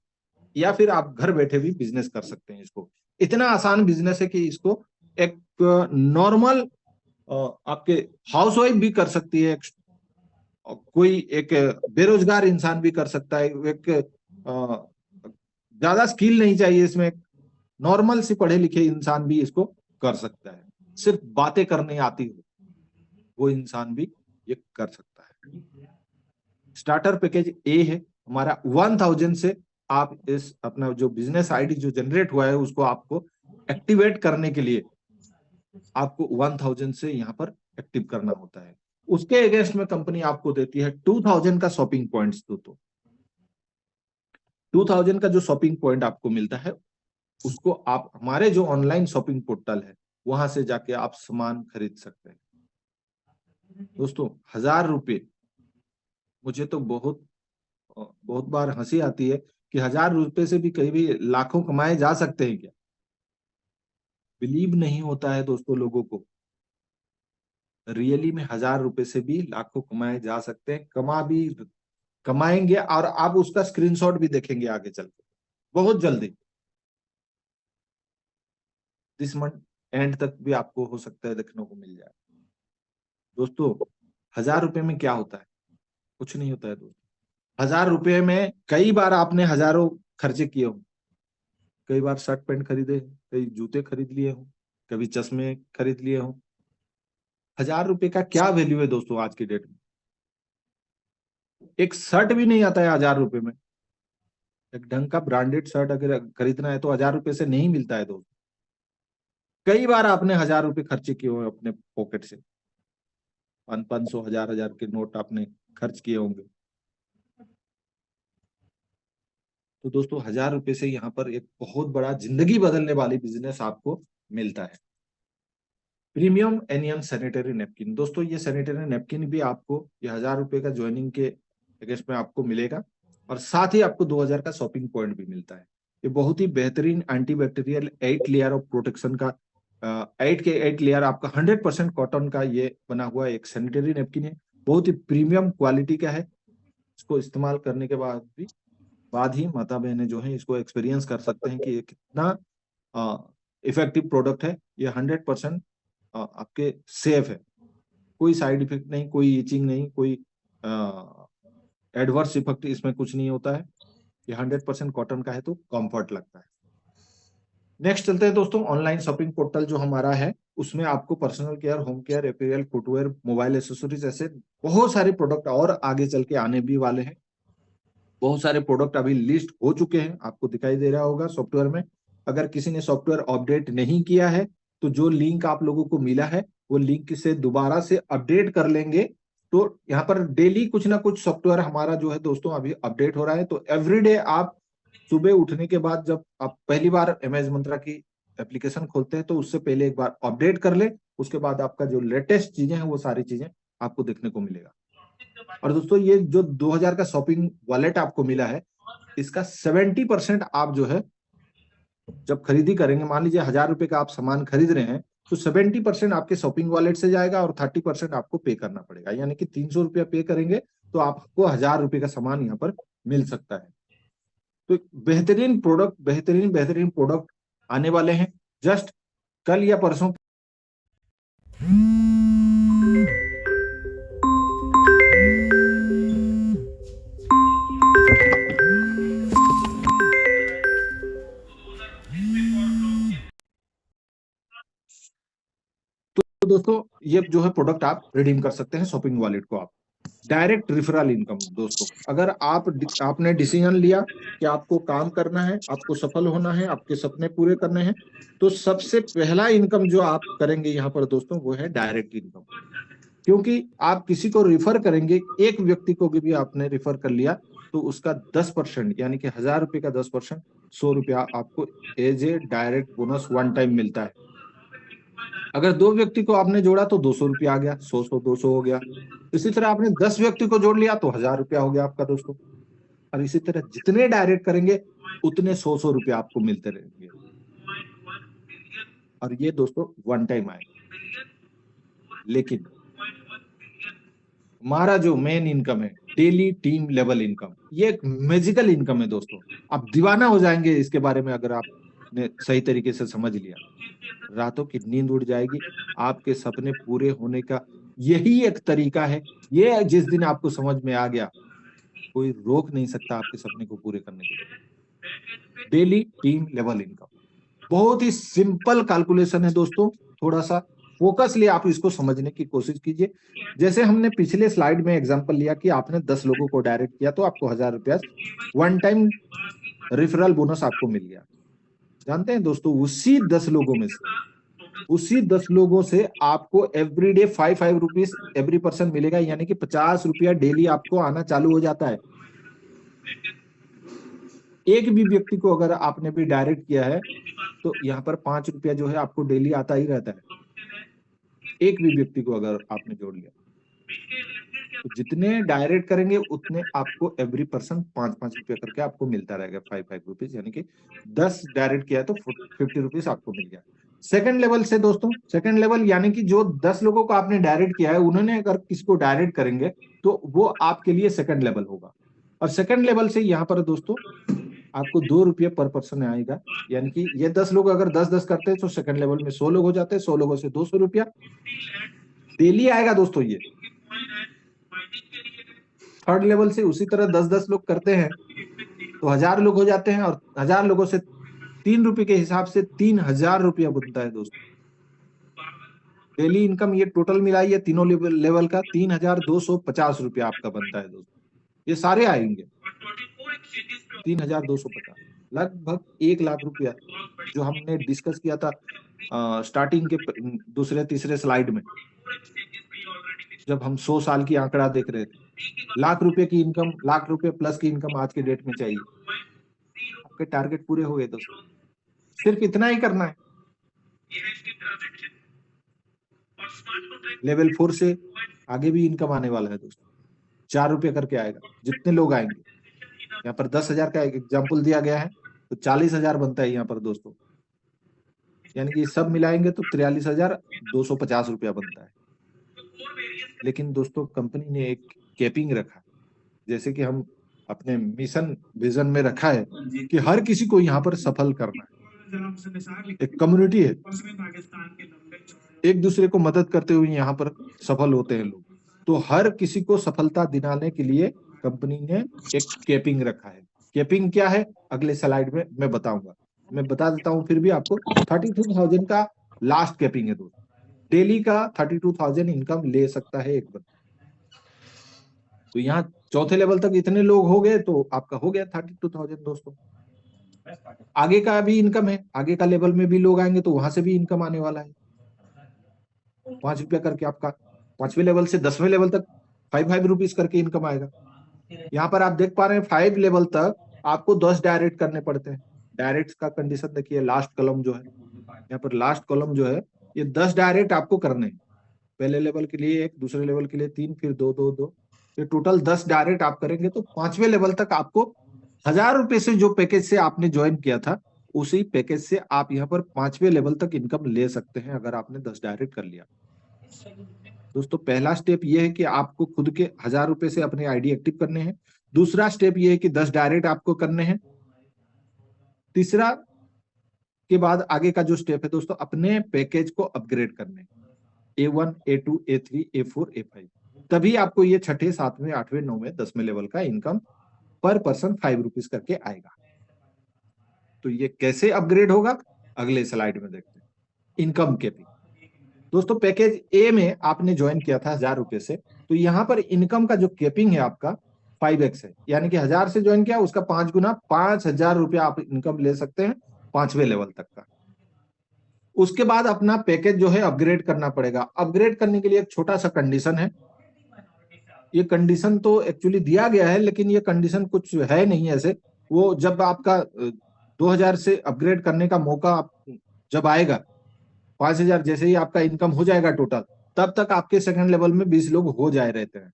या फिर आप घर बैठे भी बिजनेस कर सकते हैं। इसको इतना आसान बिजनेस है कि इसको एक नॉर्मल आपके हाउसवाइफ भी कर सकती है, कोई एक बेरोजगार इंसान भी कर सकता है। एक ज्यादा स्किल नहीं चाहिए इसमें, नॉर्मल सी पढ़े लिखे इंसान भी इसको कर सकता है। सिर्फ बातें करने आती हो वो इंसान भी ये कर सकता है। स्टार्टर पैकेज ए है हमारा, 1000 से आप इस अपना जो बिजनेस आईडी जो जनरेट हुआ है उसको आपको एक्टिवेट करने के लिए आपको 1000 से यहाँ पर एक्टिव करना होता है। उसके अगेंस्ट में कंपनी आपको देती है 2000 का शॉपिंग पॉइंट्स। तो 2000 का जो शॉपिंग पॉइंट आपको मिलता है उसको आप हमारे जो ऑनलाइन शॉपिंग पोर्टल है वहां से जाके आप सामान खरीद सकते हैं। दोस्तों 1000 रुपये, मुझे तो बहुत बहुत बार हंसी आती है कि 1000 रुपये से भी कहीं भी लाखों कमाए जा सकते हैं क्या? बिलीव नहीं होता है दोस्तों लोगों को। रियली में 1000 रुपये से भी लाखों कमाए जा सकते हैं, कमाएंगे और आप उसका स्क्रीनशॉट भी देखेंगे आगे चल के बहुत जल्दी। दिस मंथ एंड तक भी आपको हो सकता है देखने को मिल जाए। दोस्तों 1000 रुपये में क्या होता है? कुछ नहीं होता है दोस्तों। 1000 रुपये में कई बार आपने हजारों खर्चे किए हों, कई बार शर्ट पैंट खरीदे, कई जूते खरीद लिए हों, कभी चश्मे खरीद लिए हों। 1000 रुपये का क्या वैल्यू है दोस्तों आज की डेट में? एक शर्ट भी नहीं आता है 1000 रुपये में। एक ढंग का ब्रांडेड शर्ट अगर खरीदना है तो 1000 रुपये से नहीं मिलता है दोस्तों। कई बार आपने 1000 रुपये खर्चे किए हुए अपने पॉकेट से, 500 1000 के नोट आपने खर्च किए होंगे। तो दोस्तों 1000 रुपये से यहाँ पर एक बहुत बड़ा जिंदगी बदलने वाली बिजनेस आपको मिलता है। प्रीमियम एनियन सैनिटरी नैपकिन, दोस्तों ये सैनिटरी नैपकिन भी आपको ये 1000 रुपये का ज्वाइनिंग के अगेंस्ट में आपको मिलेगा और साथ ही आपको 2000 का शॉपिंग पॉइंट भी मिलता है। ये बहुत ही बेहतरीन एंटीबैक्टीरियल 8 लेयर ऑफ प्रोटेक्शन का 8 लेयर आपका 100% कॉटन का ये बना हुआ एक सैनिटरी नैपकिन है। बहुत ही प्रीमियम क्वालिटी का है। इसको इस्तेमाल करने के बाद ही माता बहनें जो है इसको एक्सपीरियंस कर सकते हैं कि ये कितना इफेक्टिव प्रोडक्ट है। ये 100% आपके सेफ है, कोई साइड इफेक्ट नहीं, कोई इचिंग नहीं, कोई एडवर्स इफेक्ट इसमें कुछ नहीं होता है। ये 100% कॉटन का है तो कंफर्ट लगता है। नेक्स्ट चलते हैं दोस्तों, ऑनलाइन शॉपिंग पोर्टल जो हमारा है उसमें आपको personal care, home care, apparel, footwear, mobile accessories, ऐसे बहुत सारे प्रोडक्ट और आगे चल के आने भी वाले हैं। बहुत सारे प्रोडक्ट अभी लिस्ट हो चुके हैं, आपको दिखाई दे रहा होगा सॉफ्टवेयर में। अगर किसी ने सॉफ्टवेयर अपडेट नहीं किया है तो जो लिंक आप लोगों को मिला है वो लिंक से दोबारा से अपडेट कर लेंगे। तो यहाँ पर डेली कुछ ना कुछ सॉफ्टवेयर हमारा जो है दोस्तों अभी अपडेट हो रहा है। तो एवरीडे आप सुबह उठने के बाद जब आप पहली बार एमएस मंत्रा की एप्लीकेशन खोलते हैं तो उससे पहले एक बार अपडेट कर ले, उसके बाद आपका जो लेटेस्ट चीजें हैं वो सारी चीजें आपको देखने को मिलेगा। और दोस्तों ये जो 2000 का शॉपिंग वॉलेट आपको मिला है, इसका 70% आप जो है जब खरीदी करेंगे, मान लीजिए 1000 रुपए का आप सामान खरीद रहे हैं, तो 70% आपके शॉपिंग वॉलेट से जाएगा और 30% आपको पे करना पड़ेगा। यानी कि 300 रुपया पे करेंगे तो आपको 1000 रुपए का सामान यहाँ पर मिल सकता है। तो बेहतरीन प्रोडक्ट, बेहतरीन बेहतरीन प्रोडक्ट आने वाले हैं जस्ट कल या परसों। तो दोस्तों ये जो है प्रोडक्ट आप रिडीम कर सकते हैं शॉपिंग वॉलेट को। आप डायरेक्ट रिफरल इनकम दोस्तों, अगर आपने डिसीजन लिया कि आपको काम करना है, आपको सफल होना है, आपके सपने पूरे करने हैं, तो सबसे पहला इनकम जो आप करेंगे यहाँ पर दोस्तों वो है डायरेक्ट इनकम। क्योंकि आप किसी को रिफर करेंगे, एक व्यक्ति को भी आपने रिफर कर लिया तो उसका 10% यानी कि 1000 रुपए का 10% 100 रुपया आपको as a direct bonus one time मिलता है। अगर 2 व्यक्ति को आपने जोड़ा तो 200 रुपया आ गया, 100 200 हो गया। इसी तरह आपने 10 व्यक्ति को जोड़ लिया तो 1000 रुपया हो गया आपका दोस्तों। और इसी तरह जितने डायरेक्ट करेंगे उतने 100 रुपया आपको मिलते रहेंगे। और ये दोस्तों वन टाइम आएगा। लेकिन हमारा जो मेन इनकम है डेली टीम लेवल इनकम, ये एक मैजिकल इनकम है दोस्तों। आप दीवाना हो जाएंगे इसके बारे में अगर आपने सही तरीके से समझ लिया। रातों की नींद उड़ जाएगी, आपके सपने पूरे होने का यही एक तरीका है। ये जिस दिन आपको समझ में आ गया, कोई रोक नहीं सकता आपके सपने को पूरे करने के लिए। डेली टीम लेवल इनकम बहुत ही सिंपल कैलकुलेशन है दोस्तों, थोड़ा सा फोकसली आप इसको समझने की कोशिश कीजिए। जैसे हमने पिछले स्लाइड में एग्जांपल लिया कि आपने 10 लोगों को डायरेक्ट किया तो आपको 1000 रुपया वन टाइम रेफरल बोनस आपको मिल गया। जानते हैं दोस्तों, उसी 10 लोगों से आपको एवरीडे 5 रुपीज एवरी पर्सन मिलेगा, यानी कि 50 रुपया डेली आपको आना चालू हो जाता है। एक भी व्यक्ति को अगर आपने भी डायरेक्ट किया है तो यहाँ पर 5 रुपया जो है आपको डेली आता ही रहता है। एक भी व्यक्ति को अगर आपने जोड़ लिया तो जितने डायरेक्ट करेंगे उतने आपको एवरी पर्सन 5 रुपया करके आपको मिलता रहेगा, 5 रुपीज, यानी कि 10 डायरेक्ट किया तो 50 रुपीज आपको मिल गया। सेकंड लेवल से दोस्तों, सेकंड लेवल यानी कि जो 10 लोगों को आपने डायरेक्ट किया है, उन्होंने अगर किसको डायरेक्ट करेंगे तो वो आपके लिए सेकंड लेवल होगा। और सेकंड लेवल से यहाँ पर दोस्तों आपको 2 रुपये पर पर्सन आएगा, यानी कि ये 10 लोग अगर 10-10 करते हैं तो सेकंड लेवल में 100 लोग हो जाते हैं, 100 लोगों से 200 रुपया डेली आएगा दोस्तों। ये थर्ड लेवल से उसी तरह 10-10 लोग करते हैं तो 1000 लोग हो जाते हैं, और 1000 लोगों से 3 रुपए के हिसाब से 3000 रुपया बनता है दोस्तों डेली इनकम। ये टोटल मिलाइए तीनों लेवल का 3250 रुपया आपका बनता है दोस्तों। ये सारे आएंगे 3250, लगभग 1 लाख रुपया, जो हमने डिस्कस किया था स्टार्टिंग के दूसरे तीसरे स्लाइड में, जब हम 100 साल की आंकड़ा देख रहे थे। लाख रुपए की इनकम, लाख रुपए प्लस की इनकम आज के डेट में चाहिए। आपके टारगेट पूरे हो गए दोस्तों, सिर्फ इतना ही करना है। लेवल 4 से आगे भी इनकम आने वाला है दोस्तों, 4 रुपये करके आएगा जितने लोग आएंगे। यहाँ पर 10,000 का एग्जाम्पल दिया गया है तो 40,000 बनता है यहाँ पर दोस्तों, यानी कि सब मिलाएंगे तो 43,250 रुपया बनता है। लेकिन दोस्तों कंपनी ने एक कैपिंग रखा, जैसे कि हम अपने मिशन विजन में रखा है कि हर किसी को यहाँ पर सफल करना है। एक कम्युनिटी है, एक दूसरे को मदद करते हुए यहाँ पर सफल होते हैं लोग। तो हर किसी को सफलता दिलाने के लिए कंपनी ने एक कैपिंग रखा है। कैपिंग क्या है अगले स्लाइड में मैं बताऊंगा, मैं बता देता हूं फिर भी आपको। 32,000 का लास्ट कैपिंग है दोस्तों, डेली का 32,000 इनकम ले सकता है एक बंदा। तो यहाँ चौथे लेवल तक इतने लोग हो गए तो आपका हो गया 32,000 दोस्तों। आगे का भी इनकम है, आगे का लेवल में भी लोग आएंगे तो वहां से भी इनकम आने वाला है, 5 रुपया करके आपका 5वें लेवल से 10वें लेवल तक 5 रुपीज करके इनकम आएगा। यहाँ पर आप देख पा रहे हैं 5 लेवल तक आपको 10 डायरेक्ट करने पड़ते हैं। डायरेक्ट का कंडीशन देखिए, लास्ट कॉलम जो है यहाँ पर, लास्ट कॉलम जो है ये 10 डायरेक्ट आपको करने हैं। पहले लेवल के लिए 1, दूसरे लेवल के लिए 3, फिर 2 2 2, ये टोटल 10 डायरेक्ट आप करेंगे तो 5वें लेवल तक आपको 1000 रुपए से जो पैकेज से आपने ज्वाइन किया था उसी पैकेज से आप यहाँ पर 5वें लेवल तक इनकम ले सकते हैं अगर आपने 10 डायरेक्ट कर लिया। दोस्तों पहला स्टेप ये है कि आपको खुद के 1000 रुपए से अपने आईडी एक्टिव करने हैं। दूसरा स्टेप ये है कि 10 डायरेक्ट आपको करने हैं। तीसरा के बाद आगे का जो स्टेप है दोस्तों, अपने पैकेज को अपग्रेड करने, A1 A2 A3 A4 A5, तभी आपको ये 6ठे 7वें 8वें 9वें 10वें लेवल का इनकम पर पर्सन 5 रुपीज करके आएगा। तो ये कैसे अपग्रेड होगा अगले स्लाइड में देखते हैं। इनकम कैपिंग दोस्तों, पैकेज ए में आपने ज्वाइन किया था 1000 रुपए से, तो यहाँ पर इनकम का जो कैपिंग है आपका 5x है, यानी कि 1000 से ज्वाइन किया उसका 5 गुना 5000 रुपया आप इनकम ले सकते हैं 5वें लेवल तक का। उसके बाद अपना पैकेज जो है अपग्रेड करना पड़ेगा। अपग्रेड करने के लिए एक छोटा सा कंडीशन है, ये कंडीशन तो एक्चुअली दिया गया है लेकिन ये कंडीशन कुछ है नहीं ऐसे। वो जब आपका 2000 से अपग्रेड करने का मौका जब आएगा, 5000 जैसे ही आपका इनकम हो जाएगा टोटल, तब तक आपके सेकंड लेवल में 20 लोग हो जाए रहते हैं।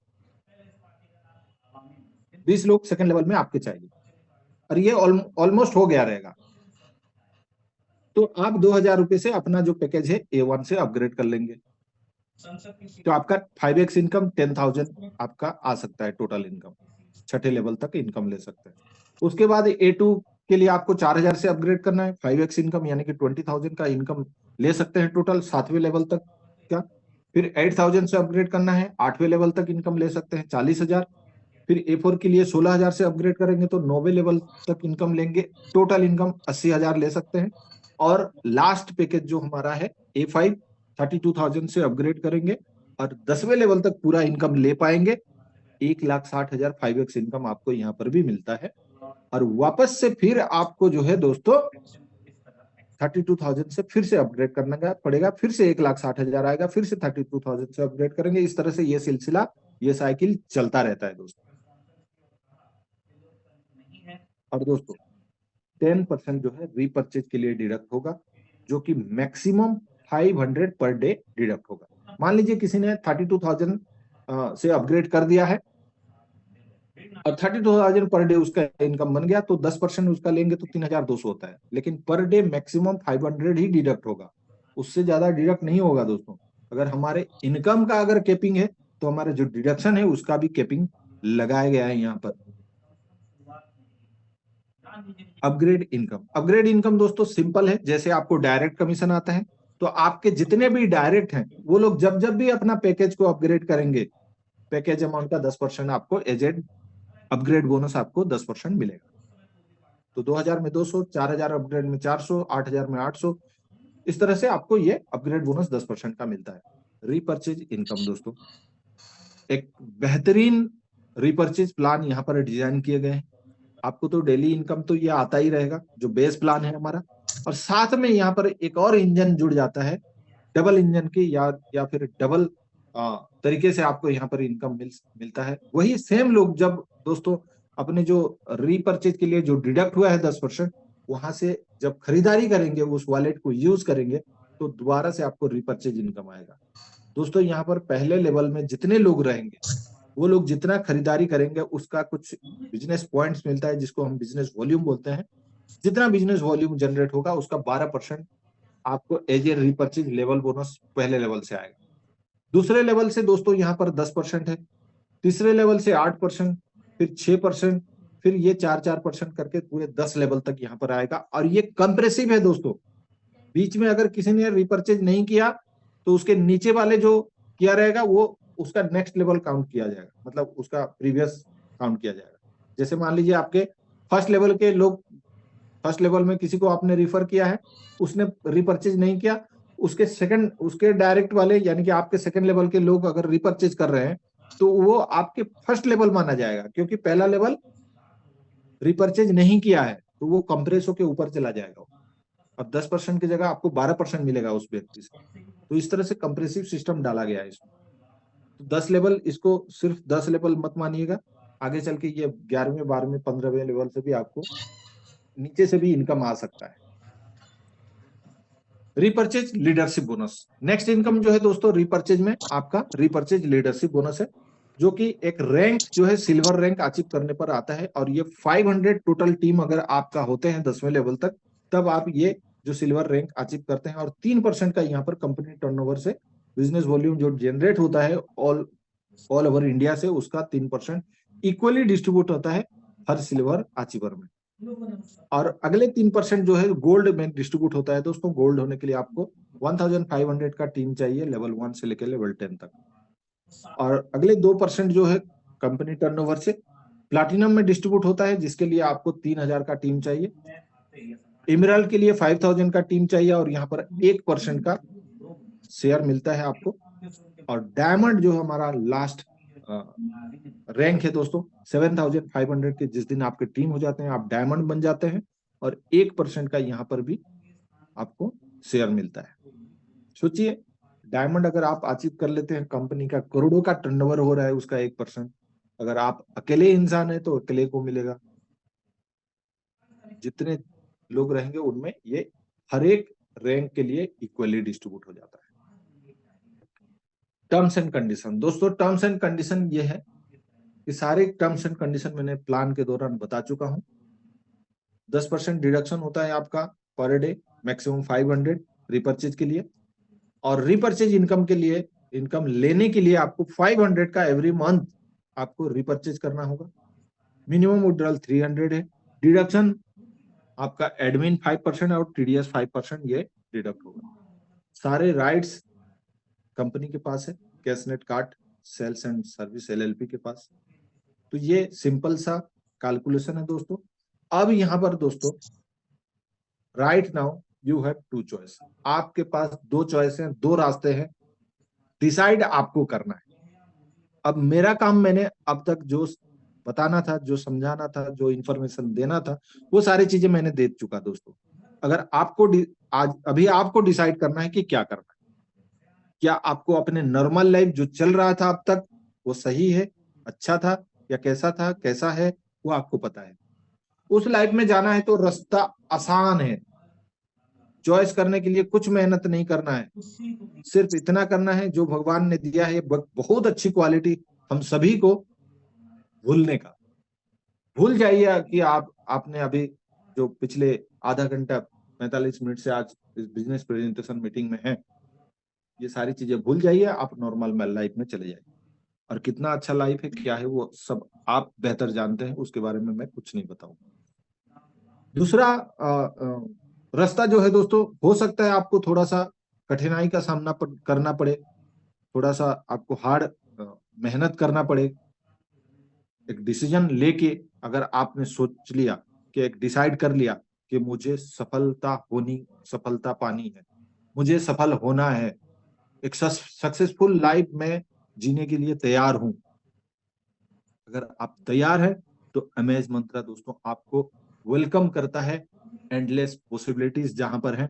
20 लोग सेकंड लेवल में आपके चाहिए और ये ऑलमोस्ट हो गया रहेगा। तो आप 2000 रुपए से अपना जो पैकेज है A1 से अपग्रेड कर लेंगे तो आपका 5x इनकम 10,000 आपका आ सकता है टोटल इनकम, 6ठे लेवल तक इनकम ले सकते हैं। उसके बाद A2 के लिए आपको 4000 से अपग्रेड करना है, 5x इनकम यानी कि 20,000 का इनकम ले सकते हैं टोटल 7वें लेवल तक का। फिर 8000 से अपग्रेड करना है, 8वें लेवल तक इनकम ले सकते हैं 40,000। फिर A4 के लिए 16,000 से अपग्रेड करेंगे तो 9वें लेवल तक इनकम लेंगे, टोटल इनकम 80,000 ले सकते हैं। और लास्ट पैकेज जो हमारा है A5 32,000 से अपग्रेड करेंगे और 10वें लेवल तक पूरा इनकम ले पाएंगे। 1,60,000 5x इनकम आपको यहाँ पर भी मिलता है। और वापस से फिर आपको जो है दोस्तों 32,000 से फिर से अपग्रेड करना पड़ेगा, फिर से 1,60,000 आएगा, फिर से 32,000 से अपग्रेड करेंगे। इस तरह से ये सिलसिला, ये साइकिल चलता रहता है दोस्तों। और दोस्तों 10% जो है रीपरचेज के लिए डिडक्ट होगा, जो कि मैक्सिमम 500 पर डे डिडक्ट होगा। मान लीजिए किसी ने 32,000 से अपग्रेड कर दिया है और 32,000 पर डे उसका इनकम बन गया, तो 10% उसका लेंगे तो 3,200 होता है, लेकिन पर डे मैक्सिमम 500 ही डिडक्ट होगा, उससे ज्यादा डिडक्ट नहीं होगा दोस्तों। अगर हमारे इनकम का अगर कैपिंग है तो हमारे जो डिडक्शन है उसका भी कैपिंग लगाया गया है यहाँ पर। अपग्रेड इनकम दोस्तों सिंपल है, जैसे आपको डायरेक्ट कमीशन आता है तो आपके जितने भी डायरेक्ट हैं वो लोग जब जब भी अपना पैकेज को अपग्रेड करेंगे, पैकेज अमाउंट का 10% आपको एज एड अपग्रेड बोनस आपको 10% मिलेगा। तो 2000 में 200, 4000 अपग्रेड में 400, 8000 में 800, इस तरह से आपको ये अपग्रेड बोनस 10% का मिलता है। रीपरचेज इनकम दोस्तों, एक बेहतरीन रीपरचेज प्लान यहाँ पर डिजाइन किए गए हैं। आपको तो डेली इनकम तो ये आता ही रहेगा जो बेस प्लान है हमारा, और साथ में यहाँ पर एक और इंजन जुड़ जाता है डबल इंजन की, या फिर डबल तरीके से आपको यहाँ पर इनकम मिलता है। वही सेम लोग जब दोस्तों अपने जो रीपरचेज के लिए जो डिडक्ट हुआ है 10%, वहां से जब खरीदारी करेंगे, उस वॉलेट को यूज करेंगे, तो दोबारा से आपको रीपरचेज इनकम आएगा। दोस्तों यहाँ पर पहले लेवल में जितने लोग रहेंगे वो लोग जितना खरीदारी करेंगे उसका कुछ बिजनेस पॉइंट्स मिलता है, जिसको हम बिजनेस वॉल्यूम बोलते हैं। जितना बिजनेस वॉल्यूम जनरेट होगा उसका 12% आपको as a repurchase level bonus पहले लेवल से आएगा। दूसरे लेवल से दोस्तों यहाँ पर 10% है, तीसरे लेवल से 8%, फिर 6%, फिर ये 4% करके पूरे 10 लेवल तक यहाँ पर आएगा। और ये कंप्रेसिव है दोस्तों, बीच में अगर किसी ने रिपर्चेज नहीं किया तो उसके नीचे वाले जो किया रहेगा वो उसका नेक्स्ट लेवल काउंट किया जाएगा, मतलब उसका प्रीवियस काउंट किया जाएगा। जैसे मान लीजिए आपके फर्स्ट लेवल के लोग, फर्स्ट लेवल में किसी को आपने रिफर किया है, उसने रिपर्चेज नहीं किया, उसके डायरेक्ट वाले यानी कि आपके सेकंड लेवल के लोग अगर रिपर्चेज कर रहे हैं तो वो आपके फर्स्ट लेवल माना जाएगा, क्योंकि पहला लेवल रिपर्चेज नहीं किया है, तो वो कंप्रेस होके ऊपर चला जाएगा। अब 10% की जगह आपको 12% मिलेगा उस व्यक्ति से। तो इस तरह से कंप्रेसिव सिस्टम डाला गया है इसमें। तो 10 लेवल, इसको सिर्फ 10 लेवल मत मानिएगा, आगे चल के ये 11वें 12वें 15वें लेवल से भी आपको नीचे से भी इनकम आ सकता है। Repurchase leadership bonus, next income जो है दोस्तों रिपर्चेज में आपका रिपर्चेज लीडरशिप बोनस है, जो कि एक रैंक जो है सिल्वर रैंक अचीव करने पर आता है। और ये 500 टोटल टीम अगर आपका होते हैं 10वें लेवल तक, तब आप ये जो सिल्वर रैंक अचीव करते हैं। और 3% का यहाँ पर कंपनी टर्नओवर से बिजनेस वॉल्यूम जो जनरेट होता है ऑल ओवर इंडिया से, उसका 3% इक्वली डिस्ट्रीब्यूट होता है हर सिल्वर अचीवर में। और अगले 3% जो है गोल्ड में डिस्ट्रीब्यूट होता है दोस्तों। गोल्ड होने के लिए आपको 1500 का टीम चाहिए लेवल 1 से लेकर लेवल 10 तक। और अगले 2% जो है कंपनी टर्नओवर से प्लैटिनम में डिस्ट्रीब्यूट होता है, जिसके लिए आपको 3000 का टीम चाहिए। इमराल्ड के लिए 5000 का टीम चाहिए, और यहाँ पर 1% का शेयर मिलता है आपको। और डायमंड जो हमारा लास्ट रैंक है दोस्तों 7500 के, जिस दिन आपके टीम हो जाते हैं आप डायमंड बन जाते हैं, और 1% का यहाँ पर भी आपको शेयर मिलता है। सोचिए, डायमंड अगर आप अचीव कर लेते हैं, कंपनी का करोड़ों का टर्नओवर हो रहा है, उसका 1%, अगर आप अकेले इंसान है तो अकेले को मिलेगा। जितने लोग रहेंगे उनमें ये हर एक रैंक के लिए इक्वली डिस्ट्रीब्यूट हो जाता है। टर्म्स एंड कंडीशन दोस्तों, टर्म्स एंड कंडीशन ये है कि सारे टर्म्स एंड कंडीशन मैंने प्लान के दौरान बता चुका हूं। 10% डिडक्शन होता है आपका पर डे, मैक्सिमम 500 रिपर्चेज के लिए। और रिपर्चेज इनकम के लिए, इनकम लेने के लिए आपको 500 का एवरी मंथ आपको रिपर्चेज करना होगा। मिनिमम विड्रॉल 300 है। डिडक्शन आपका एडमिन 5% और टीडीएस 5% ये डिडक्ट होगा। सारे राइट्स कंपनी के पास है, Cashnet card sales and service LLP के पास। तो ये सिंपल सा कैलकुलेशन है दोस्तों। अब यहाँ पर दोस्तों right now you have 2 choice, आपके पास 2 चॉइस हैं, 2 रास्ते हैं, डिसाइड आपको करना है। अब मेरा काम मैंने अब तक जो बताना था, जो समझाना था, जो इंफॉर्मेशन देना था, वो सारी चीजें मैंने दे चुका दोस्तों। अगर आपको आज अभी आपको डिसाइड करना है कि क्या करना है। क्या आपको अपने नॉर्मल लाइफ जो चल रहा था अब तक वो सही है, अच्छा था, या कैसा था, कैसा है, वो आपको पता है। उस लाइफ में जाना है तो रास्ता आसान है। चॉइस करने के लिए कुछ मेहनत नहीं करना है, सिर्फ इतना करना है जो भगवान ने दिया है बहुत अच्छी क्वालिटी हम सभी को, भूलने का। भूल जाइए कि आपने अभी जो पिछले आधा घंटा 45 मिनट से आज इस बिजनेस प्रेजेंटेशन मीटिंग में है, ये सारी चीजें भूल जाइए, आप नॉर्मल लाइफ में चले जाइए। और कितना अच्छा लाइफ है, क्या है, वो सब आप बेहतर जानते हैं, उसके बारे में मैं कुछ नहीं बताऊंगा। दूसरा रास्ता जो है दोस्तों, हो सकता है आपको थोड़ा सा कठिनाई का सामना करना पड़े, थोड़ा सा आपको हार्ड मेहनत करना पड़े। एक डिसीजन लेके अगर आपने सोच लिया कि एक डिसाइड कर लिया कि मुझे सफलता पानी है, मुझे सफल होना है, एक सक्सेसफुल लाइफ में जीने के लिए तैयार हूं, अगर आप तैयार हैं तो अमेज मंत्रा दोस्तों आपको वेलकम करता है। एंडलेस पॉसिबिलिटीज जहां पर हैं,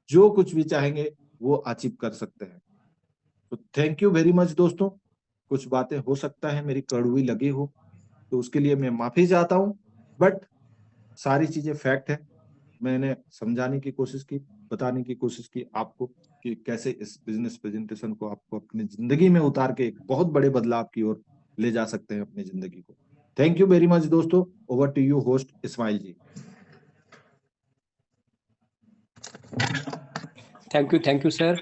जो कुछ भी चाहेंगे वो अचीव कर सकते हैं। तो थैंक यू वेरी मच दोस्तों। कुछ बातें हो सकता है मेरी कड़वी लगी हो, तो उसके लिए मैं माफी चाहता हूं, बट सारी चीजें फैक्ट है। मैंने समझाने की कोशिश की, बताने की कोशिश की आपको कि कैसे इस बिजनेस प्रेजेंटेशन को आपको अपनी जिंदगी में उतार के एक बहुत बड़े बदलाव की ओर ले जा सकते हैं अपनी जिंदगी को। थैंक यू वेरी मच दोस्तों। Over to you host Ismail ji. Thank you sir.